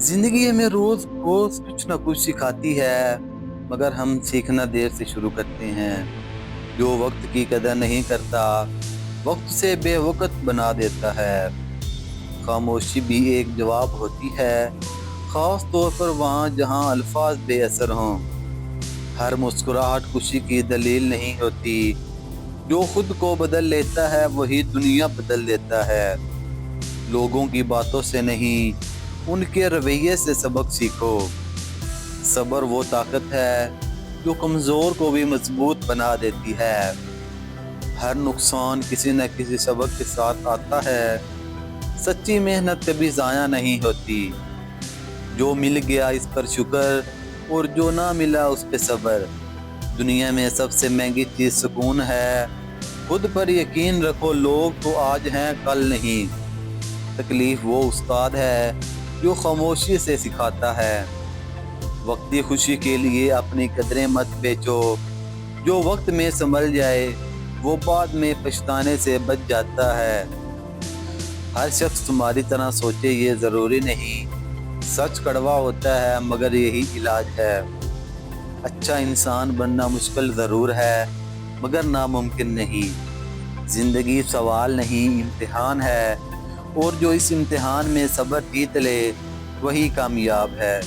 जिंदगी हमें रोज रोज कुछ ना कुछ सिखाती है, मगर हम सीखना देर से शुरू करते हैं। जो वक्त की कदर नहीं करता, वक्त से बेवकत बना देता है। खामोशी भी एक जवाब होती है, खास तौर पर वहाँ जहाँ अल्फाज बेअसर हों। हर मुस्कुराहट खुशी की दलील नहीं होती। जो खुद को बदल लेता है वही दुनिया बदल देता है। लोगों की बातों से नहीं, उनके रवैये से सबक सीखो। सब्र वो ताकत है जो कमज़ोर को भी मजबूत बना देती है। हर नुकसान किसी न किसी सबक के साथ आता है। सच्ची मेहनत कभी ज़ाया नहीं होती। जो मिल गया इस पर शुक्र, और जो ना मिला उस पे सब्र। दुनिया में सबसे महंगी चीज़ सुकून है। खुद पर यकीन रखो, लोग तो आज हैं कल नहीं। तकलीफ वो उस्ताद है जो खामोशी से सिखाता है। वक्ती खुशी के लिए अपनी कदरें मत बेचो। जो वक्त में संभल जाए वो बाद में पछताने से बच जाता है। हर शख्स तुम्हारी तरह सोचे ये ज़रूरी नहीं। सच कड़वा होता है मगर यही इलाज है। अच्छा इंसान बनना मुश्किल ज़रूर है मगर नामुमकिन नहीं। ज़िंदगी सवाल नहीं, इम्तिहान है, और जो इस इम्तिहान में सब्र जीत ले वही कामयाब है।